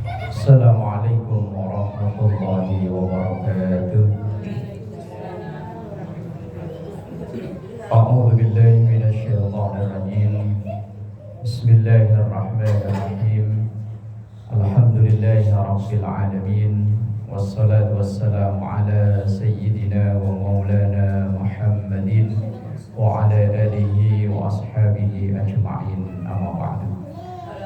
Assalamualaikum warahmatullahi wabarakatuh. A'udzu billahi minasyaitonir rajim. Bismillahirrahmanirrahim. Alhamdulillahi rabbil alamin. Wassalatu wassalamu ala sayyidina wa maulana Muhammadin wa ala alihi wa ashabihi ajma'in. Amma ba'du.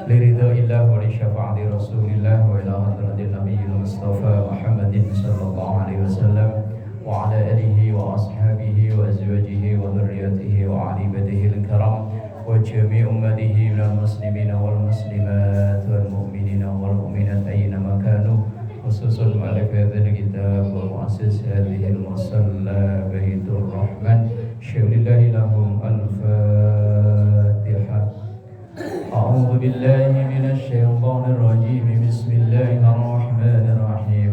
Liridha illah wa li syafa'ati rasulillah wa ila hadratin nabiyil mustafa Muhammadin sallallahu alaihi wasallam wa ala alihi wa ashabihi wa azwajihi wa dhurriyyatihi wa ali badihil karam wa jami' ummatihi minal muslimina wal muslimat wal mu'minina wal mu'minat ayna makanu khususun mu'allif hadzal kitab wa mu'assis hadhil musalla baitur rahman syaulillahi lahum al-fatihah. أعوذ بالله من الشيطان الرجيم بسم الله الرحمن الرحيم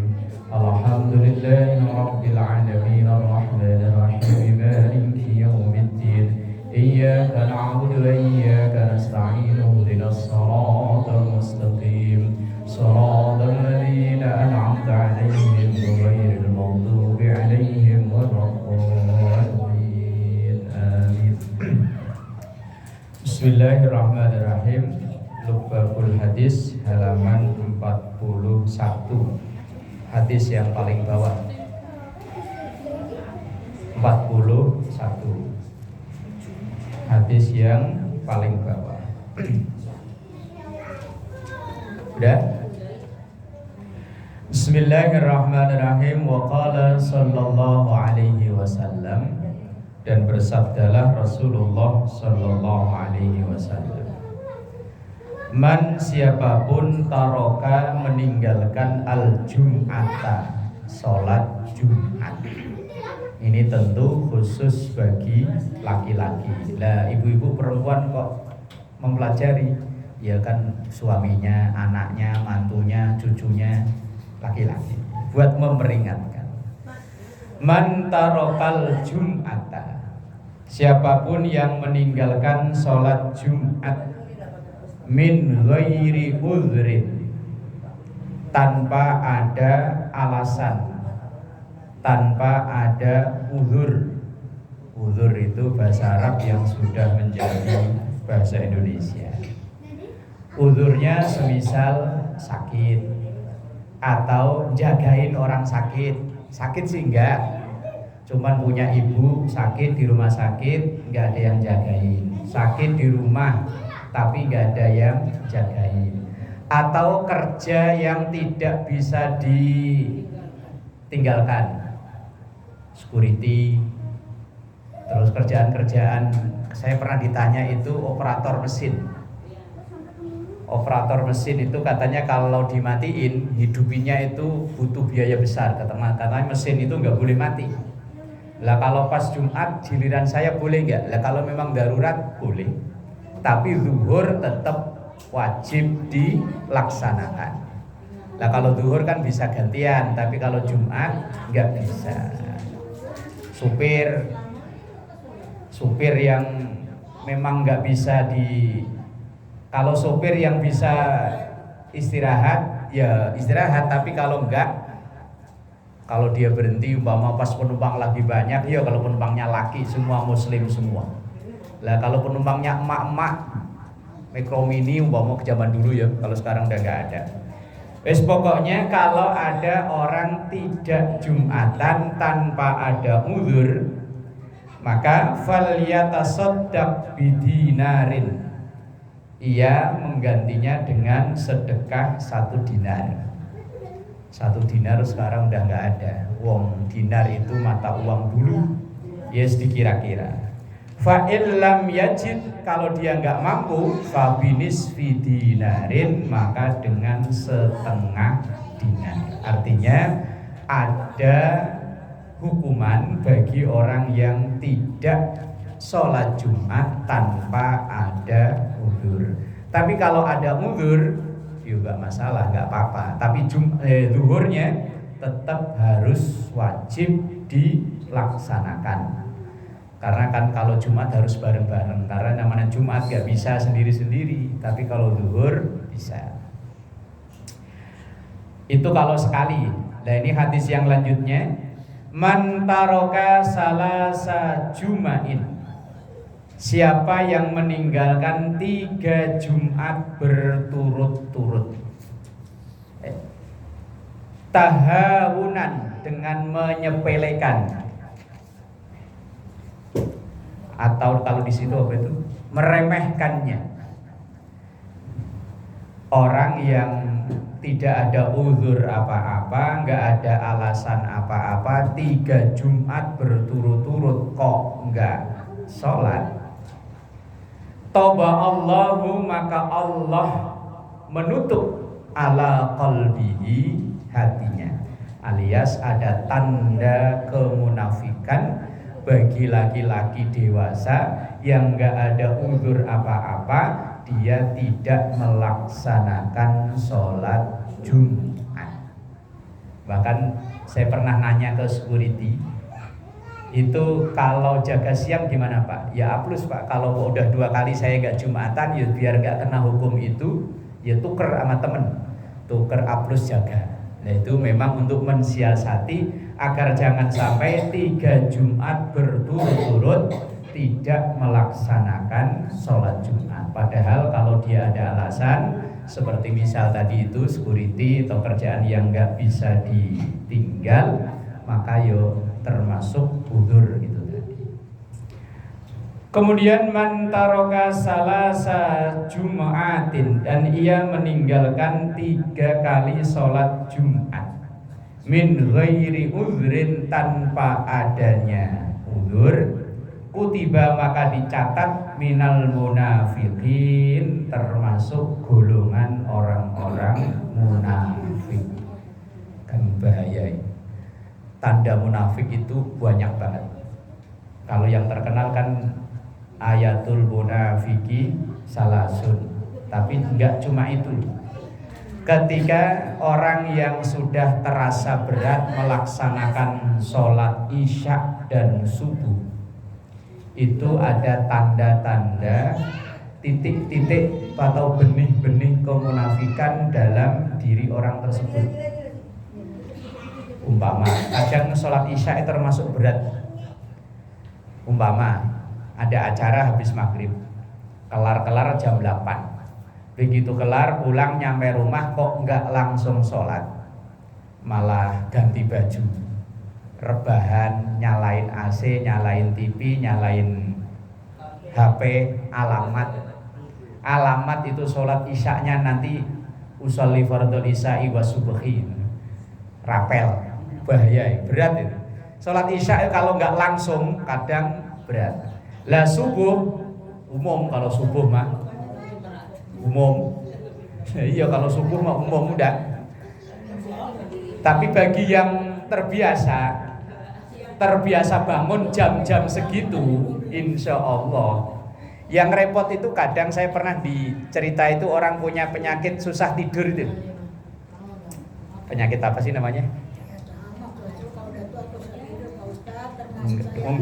الحمد لله رب العالمين الرحمن الرحيم مالك يوم الدين إياك نعبد وإياك نستعين اهدنا الصراط المستقيم صراط الذين أنعمت عليهم غير المغضوب عليهم ولا الضالين آمين. Bismillahirrahmanirrahim. Lubabul hadis halaman 41. Hadis yang paling bawah 41. Hadis yang paling bawah. Udah? Bismillahirrahmanirrahim. Wa qala sallallahu alaihi wasallam, dan bersabdalah Rasulullah sallallahu alaihi wasallam, man siapapun taroka meninggalkan al-jum'ata, salat Jumat. Ini tentu khusus bagi laki-laki. Lah ibu-ibu perempuan kok mempelajari? Ya kan suaminya, anaknya, mantunya, cucunya laki-laki. Buat memperingatkan. Man tarokal jum'ata, siapapun yang meninggalkan sholat Jumat min ghairi udhrin, tanpa ada alasan, tanpa ada uzur. Uzur itu bahasa Arab yang sudah menjadi bahasa Indonesia. Uzurnya semisal sakit atau jagain orang sakit. Sakit sih enggak, cuman punya ibu sakit di rumah sakit, enggak ada yang jagain. Sakit di rumah tapi enggak ada yang jagain. Atau kerja yang tidak bisa ditinggalkan, security. Terus kerjaan-kerjaan, saya pernah ditanya itu operator mesin. Operator mesin itu katanya kalau dimatiin hidupinnya itu butuh biaya besar, katanya mesin itu nggak boleh mati. Lah kalau pas Jumat giliran saya boleh nggak? Lah kalau memang darurat boleh, tapi zuhur tetap wajib dilaksanakan. Lah kalau zuhur kan bisa gantian, tapi kalau Jumat nggak bisa. Supir yang memang nggak bisa kalau sopir yang bisa istirahat, ya istirahat. Tapi kalau enggak, kalau dia berhenti umpama pas penumpang lagi banyak, ya kalau penumpangnya laki semua muslim semua. Lah kalau penumpangnya emak-emak mikro mini umpama ke zaman dulu ya, kalau sekarang udah enggak ada. Wes pokoknya kalau ada orang tidak Jumatan tanpa ada uzur, maka falyatasaddaq bidinarin, ia menggantinya dengan sedekah 1 dinar. 1 dinar sekarang udah nggak ada. Wong dinar itu mata uang dulu. Yes, dikira-kira. Fa illam yajid, kalau dia nggak mampu, fa binisfi dinarin, maka dengan 1/2 dinar. Artinya ada hukuman bagi orang yang tidak sholat Jumat tanpa ada uzur. Tapi kalau ada uzur juga masalah, nggak apa-apa. Tapi zuhurnya tetap harus wajib dilaksanakan. Karena kan kalau Jumat harus bareng-bareng. Karena namanya Jumat nggak bisa sendiri-sendiri. Tapi kalau zuhur bisa. Itu kalau sekali. Nah ini hadis yang lanjutnya, man taroka salasa jumain, siapa yang meninggalkan 3 Jumat berturut-turut, tahawunan, dengan menyepelekan, atau kalau di situ apa itu, meremehkannya. Orang yang tidak ada uzur apa-apa, nggak ada alasan apa-apa, 3 Jumat berturut-turut kok nggak sholat, toba Allahu, maka Allah menutup ala qalbihi, hatinya, alias ada tanda kemunafikan bagi laki-laki dewasa yang nggak ada uzur apa-apa, dia tidak melaksanakan sholat Jumat. Bahkan saya pernah nanya ke security, itu kalau jaga siang gimana Pak? Ya A plus Pak, kalau udah 2 kali saya nggak Jumatan, ya biar nggak kena hukum itu, ya tuker sama temen, tuker A plus jaga. Nah itu memang untuk mensiasati agar jangan sampai 3 Jumat berturut-turut tidak melaksanakan sholat Jumat. Padahal kalau dia ada alasan, seperti misal tadi itu security atau kerjaan yang nggak bisa ditinggal, maka yo termasuk udzur itu tadi. Kemudian man taroka salasa Jum'atin, dan ia meninggalkan 3 kali sholat Jumat, min ghairi uzrin, tanpa adanya udzur, kutiba, maka dicatat minal munafiqin, termasuk golongan orang-orang munafik. Kan bahaya ini. Tanda munafik itu banyak banget. Kalau yang terkenal kan ayatul munafiki salasun, tapi enggak cuma itu. Ketika orang yang sudah terasa berat melaksanakan sholat isya dan subuh, itu ada tanda-tanda, titik-titik atau benih-benih kemunafikan dalam diri orang tersebut. Umpama kadang sholat isya termasuk berat. Umpama ada acara habis maghrib, kelar-kelar jam 8. Begitu kelar pulang nyampe rumah kok nggak langsung sholat, malah ganti baju, rebahan, nyalain AC, nyalain TV, nyalain HP, alamat itu sholat isyanya nanti usolli fardhu isya'i wa subhi, rapel, bahaya, berat itu. Sholat isya kalau nggak langsung kadang berat. Lah subuh umum, kalau subuh mah umum. Iya kalau subuh mah umum udah. Tapi bagi yang terbiasa bangun jam-jam segitu, insya Allah. Yang repot itu kadang saya pernah dicerita itu orang punya penyakit susah tidur itu. Penyakit apa sih namanya?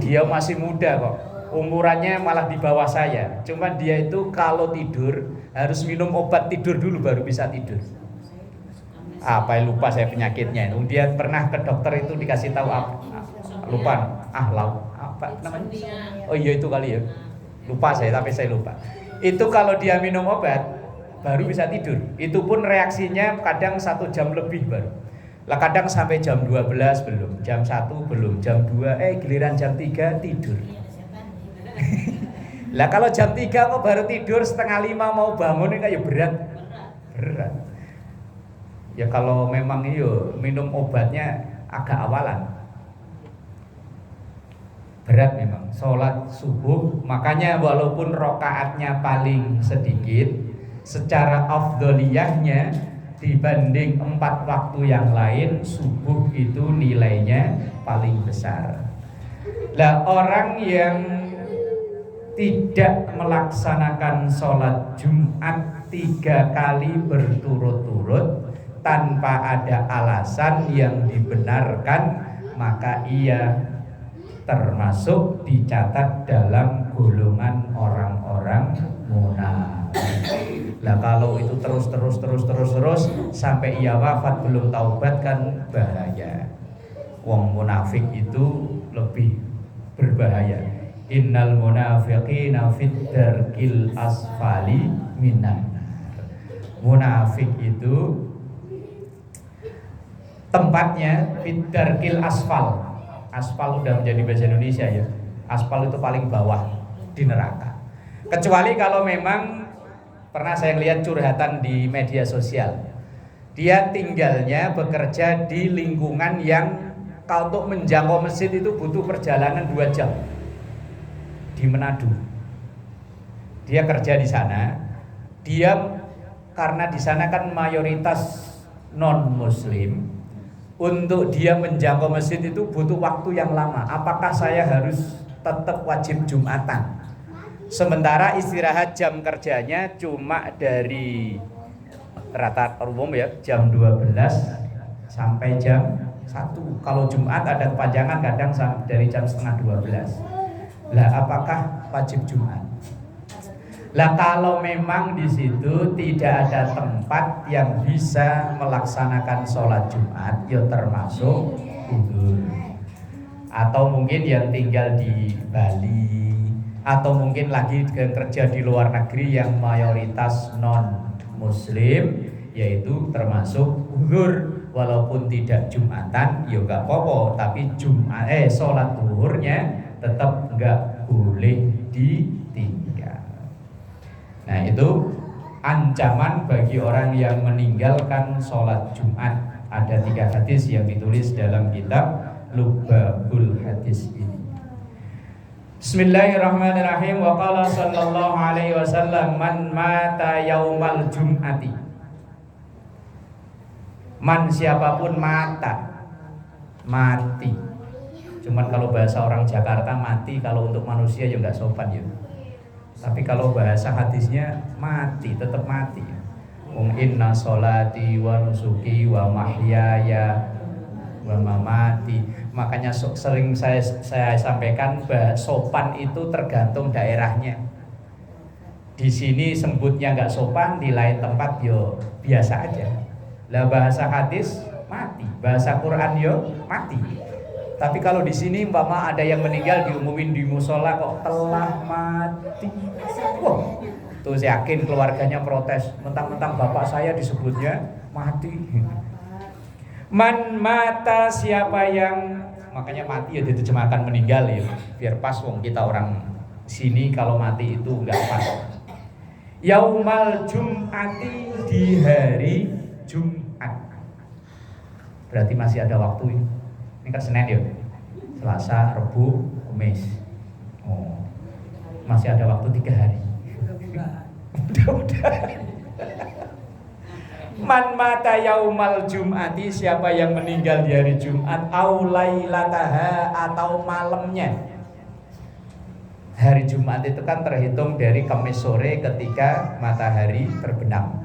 Dia masih muda kok, umurannya malah di bawah saya. Cuma dia itu kalau tidur harus minum obat tidur dulu baru bisa tidur. Apa yang lupa saya penyakitnya. Dia pernah ke dokter itu dikasih tahu apa? Lupa. Apa namanya? Oh iya itu kali ya. Lupa saya, tapi saya lupa. Itu kalau dia minum obat baru bisa tidur. Itu pun reaksinya kadang 1 jam lebih baru. Lah kadang sampai jam 12 belum, jam 1 belum, jam 2 giliran jam 3 tidur. Lah kalau jam 3 kok baru tidur, setengah 5 mau bangun ini kayak berat. Ya kalau memang iyo minum obatnya agak awalan. Berat memang sholat subuh. Makanya walaupun rokaatnya paling sedikit, secara afdholiyahnya dibanding 4 waktu yang lain, subuh itu nilainya paling besar. Lah orang yang tidak melaksanakan sholat Jumat 3 kali berturut-turut tanpa ada alasan yang dibenarkan, maka ia termasuk dicatat dalam golongan orang-orang munafik. Lah kalau itu terus sampai ia wafat belum taubat kan bahaya. Wong munafik itu lebih berbahaya. Innal munafiqina fit darkil asfali minan nar. Munafik itu tempatnya fit darkil asfal. Aspal udah menjadi bahasa Indonesia ya. Aspal itu paling bawah di neraka. Kecuali kalau memang pernah saya lihat curhatan di media sosial. Dia tinggalnya bekerja di lingkungan yang kalau untuk menjangkau masjid itu butuh perjalanan 2 jam di Manado. Dia kerja di sana. Dia karena di sana kan mayoritas non muslim, untuk dia menjangkau masjid itu butuh waktu yang lama. Apakah saya harus tetap wajib Jumatan? Sementara istirahat jam kerjanya cuma dari rata umum ya jam 12 sampai jam 1. Kalau Jumat ada kepanjangan kadang dari jam setengah 12. Lah apakah wajib Jumat? Lah kalau memang di situ tidak ada tempat yang bisa melaksanakan sholat Jumat, ya termasuk uzur. Atau mungkin yang tinggal di Bali, atau mungkin lagi kerja di luar negeri yang mayoritas non muslim, yaitu termasuk uzur. Walaupun tidak Jumatan, ya gak apa-apa, tapi sholat zuhurnya tetap gak boleh ditinggal. Nah itu ancaman bagi orang yang meninggalkan sholat Jumat. Ada 3 hadis yang ditulis dalam kitab Lubabul Hadis ini. Bismillahirrahmanirrahim. Wa qala sallallahu alaihi wasallam man mata yaumal jum'ati. Man siapapun mati. Cuman kalau bahasa orang Jakarta mati, kalau untuk manusia ya nggak sopan ya. Tapi kalau bahasa hadisnya mati, tetap mati. Inna sholati wa nusuki wa mahyaya wa mamati. Makanya sering saya sampaikan bahwa sopan itu tergantung daerahnya. Di sini sebutnya nggak sopan, di lain tempat yo biasa aja. Lah bahasa hadis mati, bahasa Quran yo mati. Tapi kalau di sini umpama ada yang meninggal diumumin di musola kok telah mati. Wah, tuh saya yakin keluarganya protes. Mentang-mentang bapak saya disebutnya mati. Man mata siapa yang, makanya mati ya diterjemahkan meninggal ya. Biar pas wong kita orang sini kalau mati itu enggak pas. Yaumal Jum'ati di hari Jumat. Berarti masih ada waktu ini. Ini kan Senin ya. Selasa, Rabu, Kamis. Oh. Masih ada waktu 3 hari. Udah. Man mata yaumal Jum'ati, siapa yang meninggal di hari Jumat, au lailataha atau malamnya. Hari Jumat itu kan terhitung dari Kamis sore ketika matahari terbenam.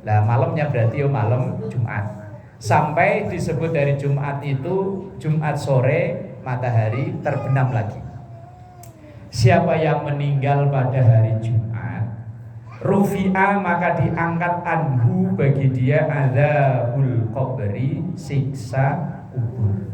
Lah malamnya berarti malam Jumat. Sampai disebut dari Jumat itu Jumat sore matahari terbenam lagi. Siapa yang meninggal pada hari Jumat, rufi'a maka diangkat anhu bagi dia adzabul qabri, siksa kubur.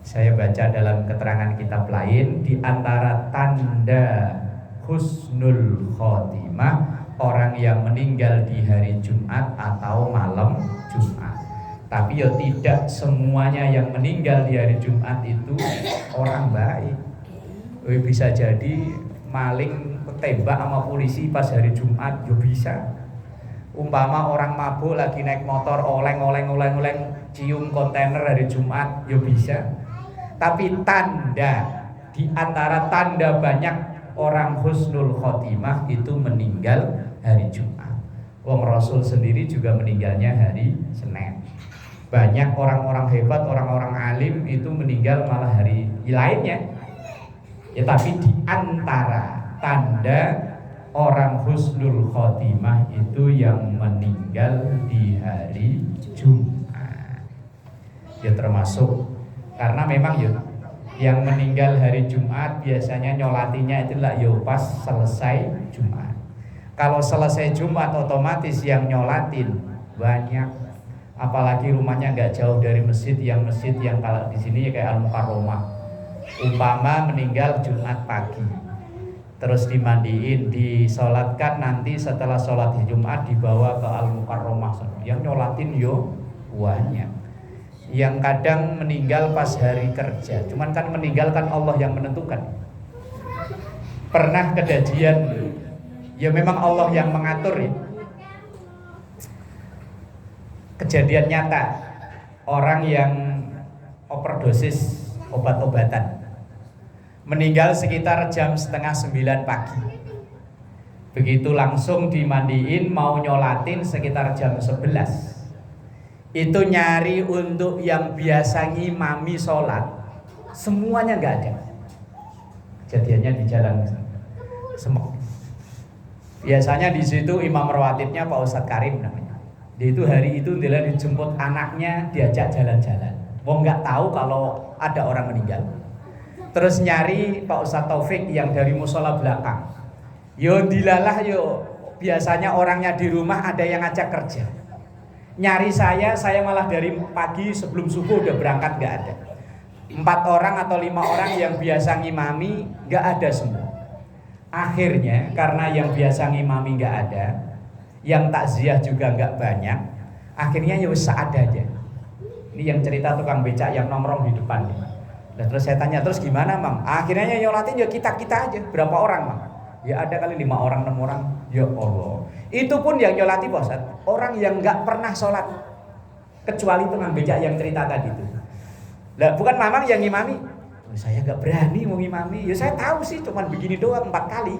Saya baca dalam keterangan kitab lain, di antara tanda husnul khotimah orang yang meninggal di hari Jumat atau malam Jumat. Tapi ya tidak semuanya yang meninggal di hari Jumat itu orang baik. Bisa jadi maling ketembak sama polisi pas hari Jumat, ya bisa. Umpama orang mabuk lagi naik motor oleng cium kontainer hari Jumat, ya bisa. Tapi tanda, di antara tanda banyak orang husnul khotimah itu meninggal hari Jumat. Wong Rasul sendiri juga meninggalnya hari Senin. Banyak orang-orang hebat, orang-orang alim itu meninggal malah hari lainnya. Ya tapi di antara tanda orang husnul khotimah itu yang meninggal di hari Jumat. Ya termasuk karena memang ya yang meninggal hari Jumat biasanya nyolatinya itulah ya pas selesai Jumat. Kalau selesai Jumat otomatis yang nyolatin banyak. Apalagi rumahnya nggak jauh dari masjid yang kalau di sini kayak Al-Mukarromah. Umpama meninggal Jumat pagi, terus dimandiin, disolatkan, nanti setelah sholat di Jumat dibawa ke Al-Mukarromah. Yang nyolatin yo banyak. Yang kadang meninggal pas hari kerja, cuman kan meninggal kan Allah yang menentukan. Pernah kejadian, ya memang Allah yang mengatur ya. Kejadian nyata, orang yang overdosis obat-obatan meninggal sekitar jam 8:30 pagi. Begitu langsung dimandiin, mau nyolatin sekitar jam 11. Itu nyari untuk yang biasa ngimami sholat, semuanya nggak ada. Kejadiannya di jalan Semok. Biasanya di situ imam rawatibnya Pak Ustadz Karim namanya. Dia itu hari itu dia dijemput anaknya, diajak jalan-jalan. Wong nggak tahu kalau ada orang meninggal. Terus nyari Pak Ustadz Taufik yang dari musola belakang. Yo dilalah yo, biasanya orangnya di rumah ada yang ngajak kerja. Nyari saya malah dari pagi sebelum subuh udah berangkat nggak ada. 4 orang atau 5 orang yang biasa ngimami nggak ada semua. Akhirnya karena yang biasa ngimami nggak ada, yang takziah juga nggak banyak, akhirnya ya seadanya. Ini yang cerita tukang becak yang nongkrong di depan. Nah, terus saya tanya, terus gimana Mang? Akhirnya nyolatin ya kita aja. Berapa orang Mang? Ya ada kali 5 orang 6 orang. Ya Allah. Itu pun yang nyolati Pak Ustaz, orang yang nggak pernah sholat, kecuali tukang becak yang cerita tadi itu. Lah bukan Mamang yang ngimami. Oh, saya nggak berani mau ngimami. Ya saya tahu sih, cuman begini doang 4 kali.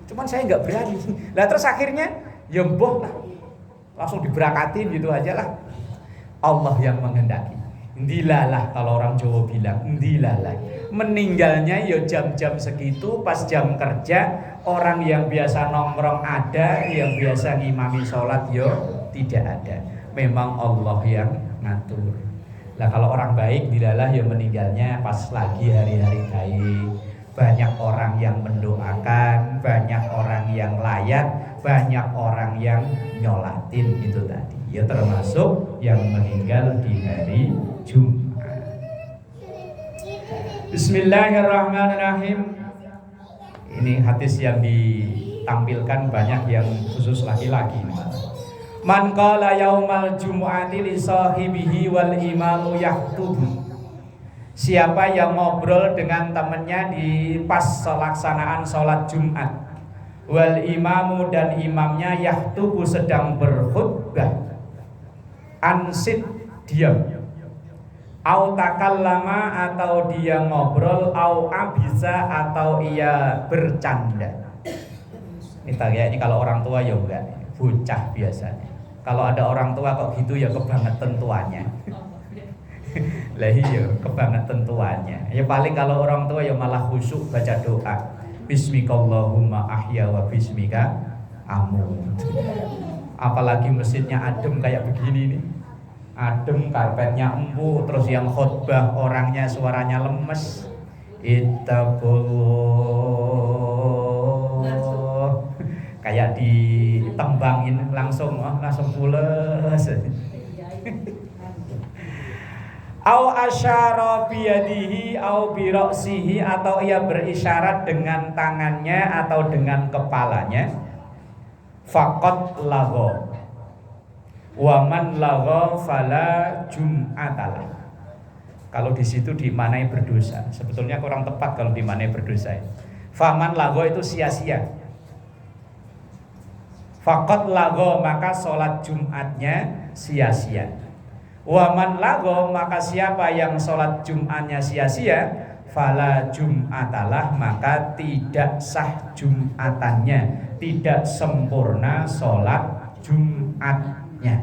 Cuman saya nggak berani. Lah terus akhirnya ya boh lah, langsung diberangkatin gitu aja lah. Allah yang menghendaki. Ndilalah kalau orang Jawa bilang, ndilalah. Meninggalnya ya jam-jam segitu, pas jam kerja. Orang yang biasa nongkrong ada, yang biasa ngimami sholat ya tidak ada. Memang Allah yang ngatur. Lah kalau orang baik, ndilalah ya meninggalnya pas lagi hari-hari baik. Banyak orang yang mendoakan, banyak orang yang layak, banyak orang yang nyolatin itu tadi. Ya termasuk yang meninggal di hari Jumat. Bismillahirrahmanirrahim. Ini hadis yang ditampilkan banyak yang khusus laki-laki. Man qala yaumal jumu'ati li sahibihi wal imamu yaktubu. Siapa yang ngobrol dengan temannya di pas pelaksanaan sholat Jumat, wal imamu dan imamnya yaktubu sedang berkhutbah, ansit diam, au takallama atau dia ngobrol, au abisa atau ia bercanda. Ini kayaknya kalau orang tua ya enggak, bocah biasanya. Kalau ada orang tua kok gitu ya kebangetan tuanya. Lah iya, kebangetan tuanya. Ya paling kalau orang tua ya malah khusyuk baca doa. Bismikallahumma ahya wa bismika amut. Apalagi masjidnya adem kayak begini nih. Adem, karpetnya empuk, terus yang khutbah orangnya suaranya lemes. Ittaqullah. Kayak ditembangin langsung pules. Au asyara biyadihi au bira'sihi, atau ia berisyarat dengan tangannya atau dengan kepalanya. Faqat lagha wa man lagha fala jum'atalah. Kalau di situ dimanai berdosa. Sebetulnya kurang tepat kalau dimanai berdosa. Faman lagha itu sia-sia. Faqat lagha maka sholat Jumatnya sia-sia. Waman lago maka siapa yang sholat Jumatnya sia-sia, fala jum'atalah maka tidak sah Jumatannya, tidak sempurna sholat Jumatnya.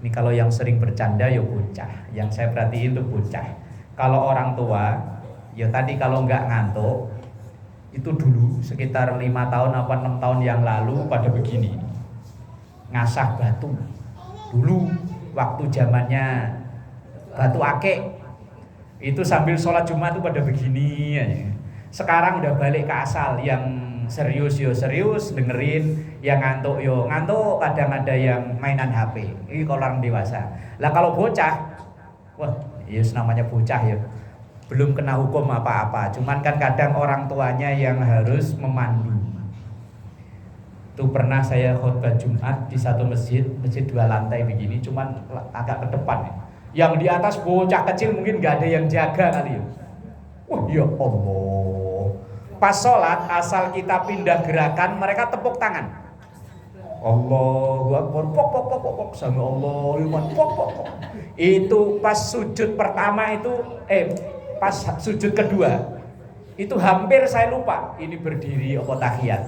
Ini kalau yang sering bercanda ya bocah, yang saya perhatiin itu bocah. Kalau orang tua, ya tadi kalau nggak ngantuk, itu dulu sekitar 5 tahun apa 6 tahun yang lalu pada begini, ngasah batu dulu. Waktu zamannya batu akik itu sambil sholat Jumat itu pada begini aja. Sekarang udah balik ke asal, yang serius yo serius dengerin, yang ngantuk yo ngantuk, kadang ada yang mainan HP. Ini kalau orang dewasa. Lah kalau bocah, wah, yes namanya bocah ya. Belum kena hukum apa-apa, cuman kan kadang orang tuanya yang harus memandu. Itu pernah saya khutbah Jumat di satu masjid 2 lantai begini, cuman agak ke depan ya. Yang di atas bocah kecil mungkin nggak ada yang jaga kali ya. Wah ya Allah. Pas sholat asal kita pindah gerakan mereka tepuk tangan. Allahu Akbar, pok sama Allah, pok. Itu pas sujud pertama itu, pas sujud kedua itu hampir saya lupa ini berdiri apa tahiyat.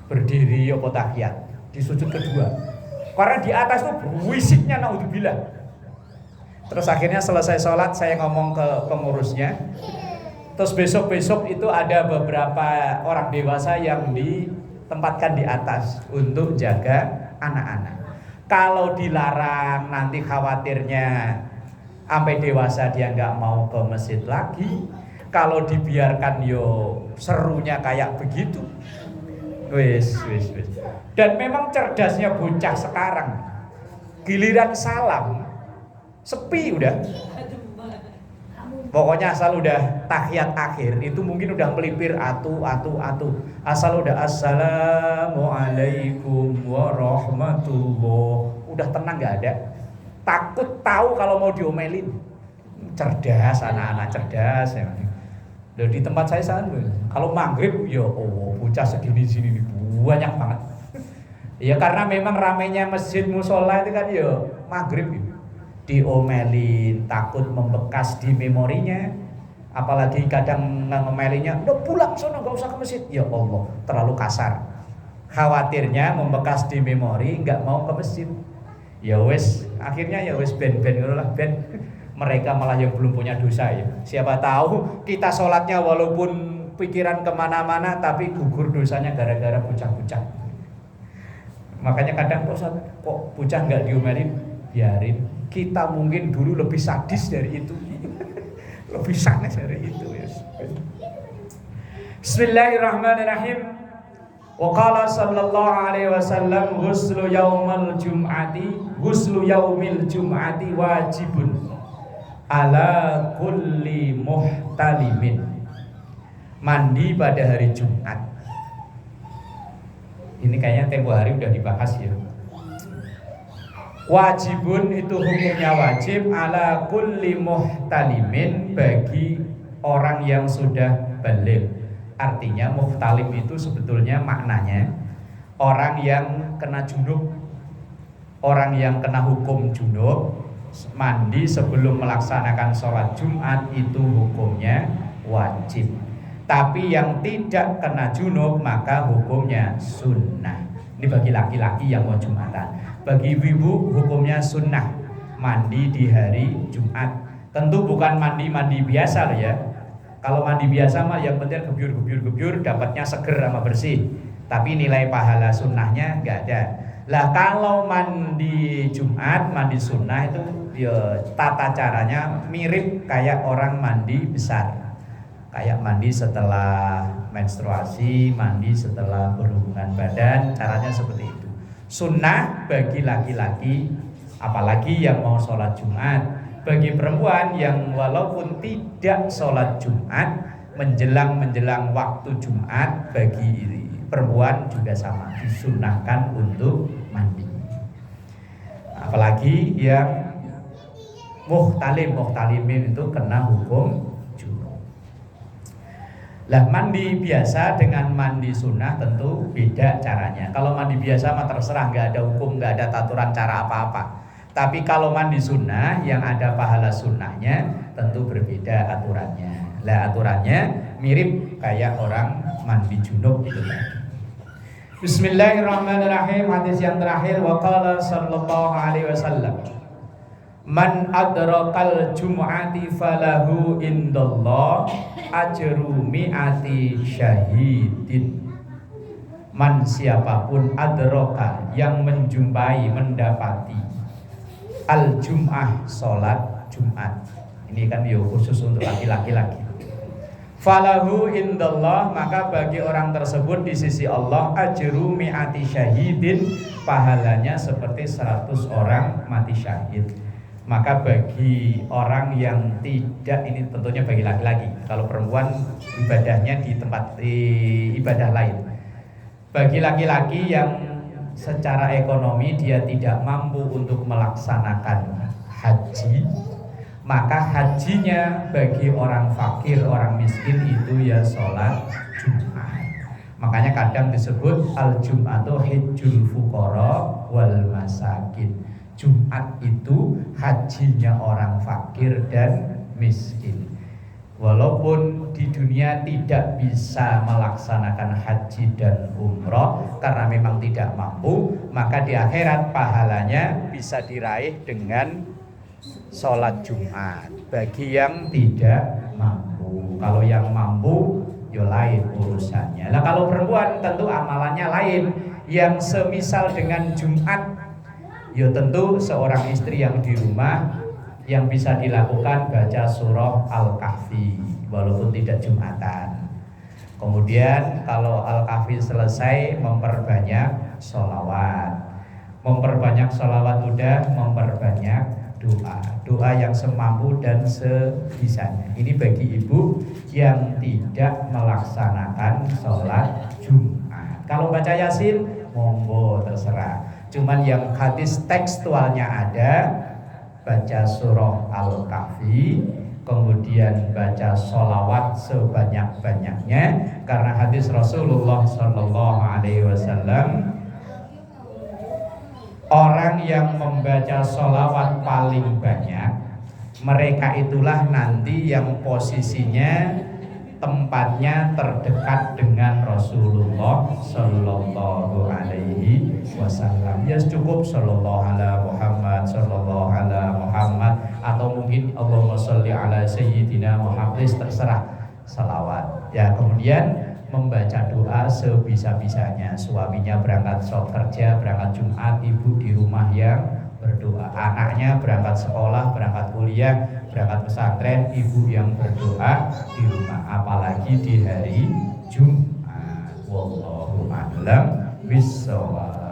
Berdiri apa tahiyat di sujud kedua. Karena di atas tuh wisiknya naudzubillah. Terus akhirnya selesai sholat saya ngomong ke pengurusnya. Terus besok-besok itu ada beberapa orang dewasa yang ditempatkan di atas untuk jaga anak-anak. Kalau dilarang nanti khawatirnya sampai dewasa dia nggak mau ke masjid lagi. Kalau dibiarkan yo serunya kayak begitu. Wis. Dan memang cerdasnya bocah sekarang. Giliran salam sepi udah. Pokoknya asal udah tahiyat akhir itu mungkin udah melipir atu. Asal udah assalamualaikum warahmatullah, udah tenang nggak ada. Takut tahu kalau mau diomelin. Cerdas, anak-anak cerdas ya. Dan di tempat saya sana, kalau maghrib ya Allah, bocah segini sini banyak banget. Ya karena memang ramainya masjid musola itu kan ya maghrib gitu. Diomelin, takut membekas di memorinya. Apalagi kadang ngomelinya, udah pulang sono nggak usah ke masjid. Ya Allah, terlalu kasar. Khawatirnya membekas di memori, nggak mau ke masjid. Ya wes, akhirnya ya wes ben mereka malah yang belum punya dosa ya. Siapa tahu kita sholatnya walaupun pikiran kemana-mana tapi gugur dosanya gara-gara bocah-bocah. Makanya kadang kok bocah nggak diomelin, biarin. Kita mungkin dulu lebih sadis dari itu. Lebih sadis dari itu ya. Bismillahirrahmanirrahim. Wa qala sallallahu alaihi wasallam ghuslu yaumil jum'ati wajibun ala kulli muhtalimin. Mandi pada hari Jumat. Ini kayaknya tempo hari udah dibahas ya. Wajibun itu hukumnya wajib ala kulli muhtalimin, bagi orang yang sudah baligh. Artinya muhtalim itu sebetulnya maknanya orang yang kena junub, orang yang kena hukum junub, mandi sebelum melaksanakan sholat Jumat itu hukumnya wajib. Tapi yang tidak kena junub maka hukumnya sunnah. Ini bagi laki-laki yang mau Jumatan. Bagi ibu hukumnya sunnah mandi di hari Jumat. Tentu bukan mandi biasa loh ya. Kalau mandi biasa mah yang penting gebyur dapatnya seger sama bersih. Tapi nilai pahala sunnahnya nggak ada. Lah kalau mandi Jumat, mandi sunnah itu ya tata caranya mirip kayak orang mandi besar. Kayak mandi setelah menstruasi, mandi setelah berhubungan badan, caranya seperti itu. Sunnah bagi laki-laki, apalagi yang mau sholat Jumat. Bagi perempuan yang walaupun tidak sholat Jumat, menjelang waktu Jumat, bagi perempuan juga sama, disunnahkan untuk mandi. Apalagi yang muhtalimin itu kena hukum junub. Lah mandi biasa dengan mandi sunnah tentu beda caranya. Kalau mandi biasa mah terserah, nggak ada hukum, nggak ada aturan cara apa-apa. Tapi kalau mandi sunnah yang ada pahala sunnahnya tentu berbeda aturannya. Lah aturannya mirip kayak orang mandi junub itu tadi. Bismillahirrahmanirrahim. Hadis yang terakhir, wa qala sallallahu alaihi wasallam, man adrakal jum'ati falahu indallah ajru mi'ati syahidin. Man siapapun adraka yang menjumpai, mendapati al-jum'ah, sholat Jumat. Ini kan khusus untuk laki-laki lagi. Falahu indallah, maka bagi orang tersebut di sisi Allah ajru mi'ati syahidin, pahalanya seperti 100 orang mati syahid. Maka bagi orang yang tidak, ini tentunya bagi laki-laki, kalau perempuan ibadahnya di tempat ibadah lain. Bagi laki-laki yang secara ekonomi dia tidak mampu untuk melaksanakan haji, maka hajinya bagi orang fakir, orang miskin itu ya sholat Jumat. Makanya kadang disebut al-Jum'atu hijjul fuqara wal masakin. Jumat itu hajinya orang fakir dan miskin. Walaupun di dunia tidak bisa melaksanakan haji dan umroh karena memang tidak mampu, maka di akhirat pahalanya bisa diraih dengan sholat Jumat bagi yang tidak mampu. Kalau yang mampu ya lain urusannya. Nah kalau perempuan tentu amalannya lain. Yang semisal dengan Jumat, ya tentu seorang istri yang di rumah yang bisa dilakukan baca surah Al-Kahfi walaupun tidak Jumatan. Kemudian kalau Al-Kahfi selesai memperbanyak sholawat. Memperbanyak sholawat udah, memperbanyak doa yang semampu dan sebisanya. Ini bagi ibu yang tidak melaksanakan sholat Jumat. Kalau baca Yasin, monggo terserah. Cuman yang hadis tekstualnya ada, baca surah Al-Kahfi, kemudian baca sholawat sebanyak-banyaknya, karena hadis Rasulullah SAW, orang yang membaca sholawat paling banyak, mereka itulah nanti yang posisinya tempatnya terdekat dengan Rasulullah Sallallahu Alaihi Wasallam. Ya cukup Sallallahu ala Muhammad, Sallallahu ala Muhammad, atau mungkin Allahumma sholli ala Sayyidina Muhammad, terserah salawat. Ya kemudian membaca doa sebisa-bisanya. Suaminya berangkat kerja, berangkat Jumat, ibu di rumah yang berdoa. Anaknya berangkat sekolah, berangkat kuliah, berangkat pesantren, ibu yang berdoa di rumah. Apalagi di hari Jumat. Wallahu a'lam bishawab.